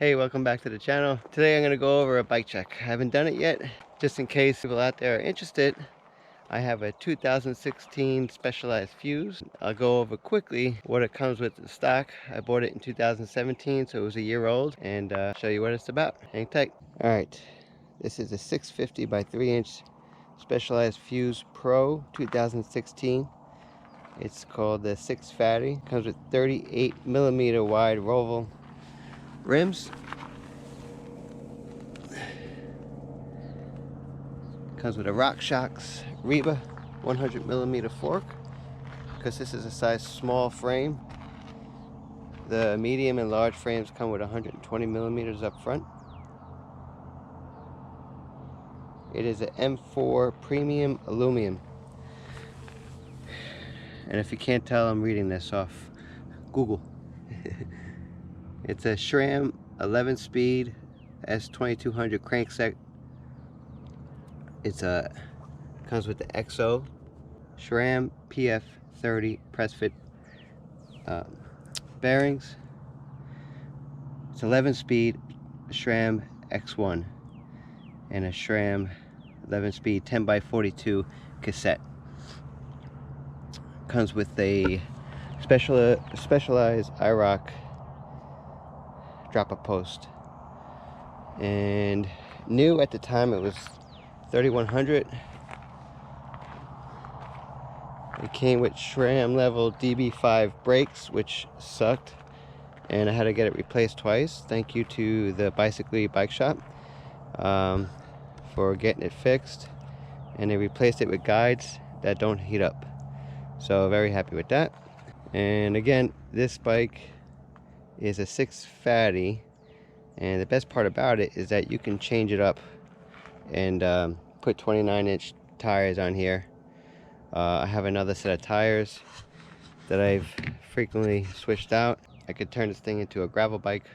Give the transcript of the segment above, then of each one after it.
Hey, welcome back to the channel. Today I'm going to go over a bike check. I haven't done it yet. Just in case people out there are interested, I have a 2016 Specialized Fuse. I'll go over quickly what it comes with in stock. I bought it in 2017, so it was a year old, and show you what it's about. Hang tight. Alright, this is a 650 by 3-inch Specialized Fuse Pro 2016. It's called the 6 Fatty. Comes with 38mm wide roval rims. Comes with a RockShox Reba 100mm fork, because this is a size small frame. The medium and large frames come with 120mm up front. It is an M4 premium aluminum. And if you can't tell, I'm reading this off Google. It's a Sram 11-speed S2200 crankset. It's comes with the XO Sram PF30 press fit bearings. It's 11-speed Sram X1 and a Sram 11-speed 10x42 cassette. Comes with a specialized IROC drop-up post, and new at the time it was 3100. It came with SRAM level DB5 brakes, which sucked, and I had to get it replaced twice. Thank you to the Bicycle Bike Shop for getting it fixed, and they replaced it with guides that don't heat up, so very happy with that. And again, this bike is a 6 Fatty, and the best part about it is that you can change it up and put 29-inch tires on here. I have another set of tires that I've frequently switched out. I could turn this thing into a gravel bike,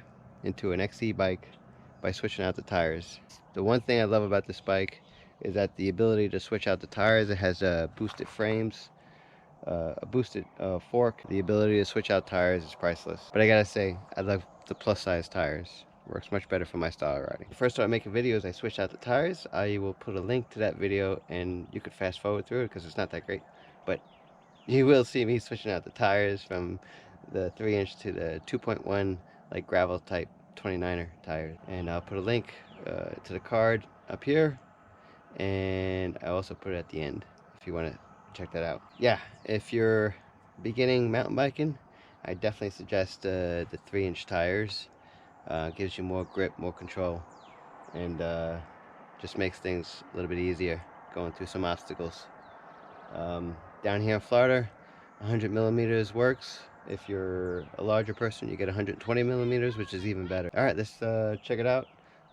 into an XC bike, by switching out the tires. The one thing I love about this bike is that the ability to switch out the tires. It has boosted frames, a boosted fork. The ability to switch out tires is priceless. But I gotta say, I love the plus size tires. Works much better for my style of riding. The first time I make videos, I switched out the tires. I will put a link to that video, and you could fast forward through it because it's not that great. But you will see me switching out the tires from the 3-inch to the 2.1 like gravel type 29er tires. And I'll put a link to the card up here, and I also put it at the end if you want to check that out. Yeah, if you're beginning mountain biking, I definitely suggest the 3-inch tires. Gives you more grip, more control, and just makes things a little bit easier going through some obstacles. Down here in Florida, 100mm works. If you're a larger person, you get 120mm, which is even better. All right, let's check it out.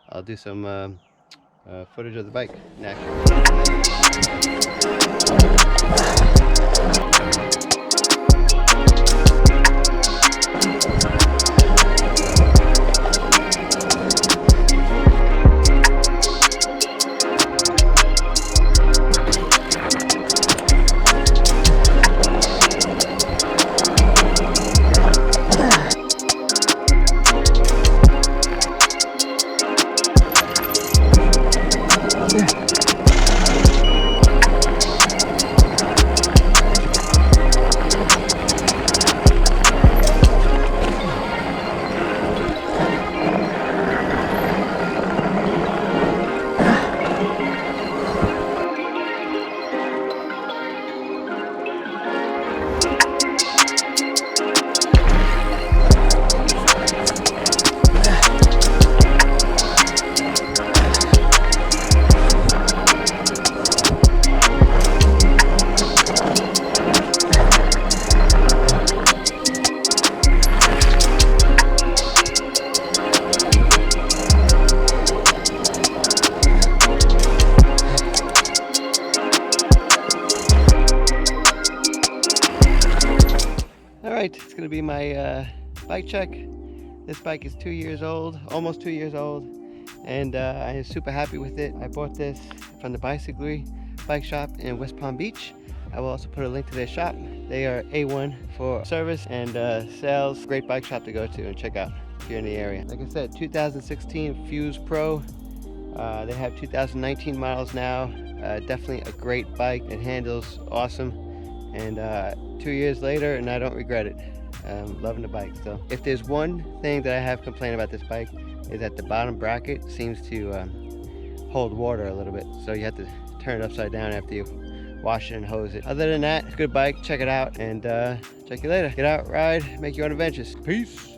I'll do some footage of the bike in action. Alright, it's going to be my bike check. This bike is 2 years old, almost 2 years old, and I am super happy with it. I bought this from the Bicycle Bike Shop in West Palm Beach. I will also put a link to their shop. They are A1 for service and sales. Great bike shop to go to and check out. if you're in the area. Like I said, 2016 Fuse Pro. They have 2019 models now. Definitely a great bike. It handles awesome. And 2 years later, and I don't regret it. Loving the bike still. If there's one thing that I have complained about this bike, is that the bottom bracket seems to hold water a little bit. So you have to turn it upside down after you wash it and hose it. Other than that, good bike. Check it out, and check you later. Get out, ride, make your own adventures. Peace.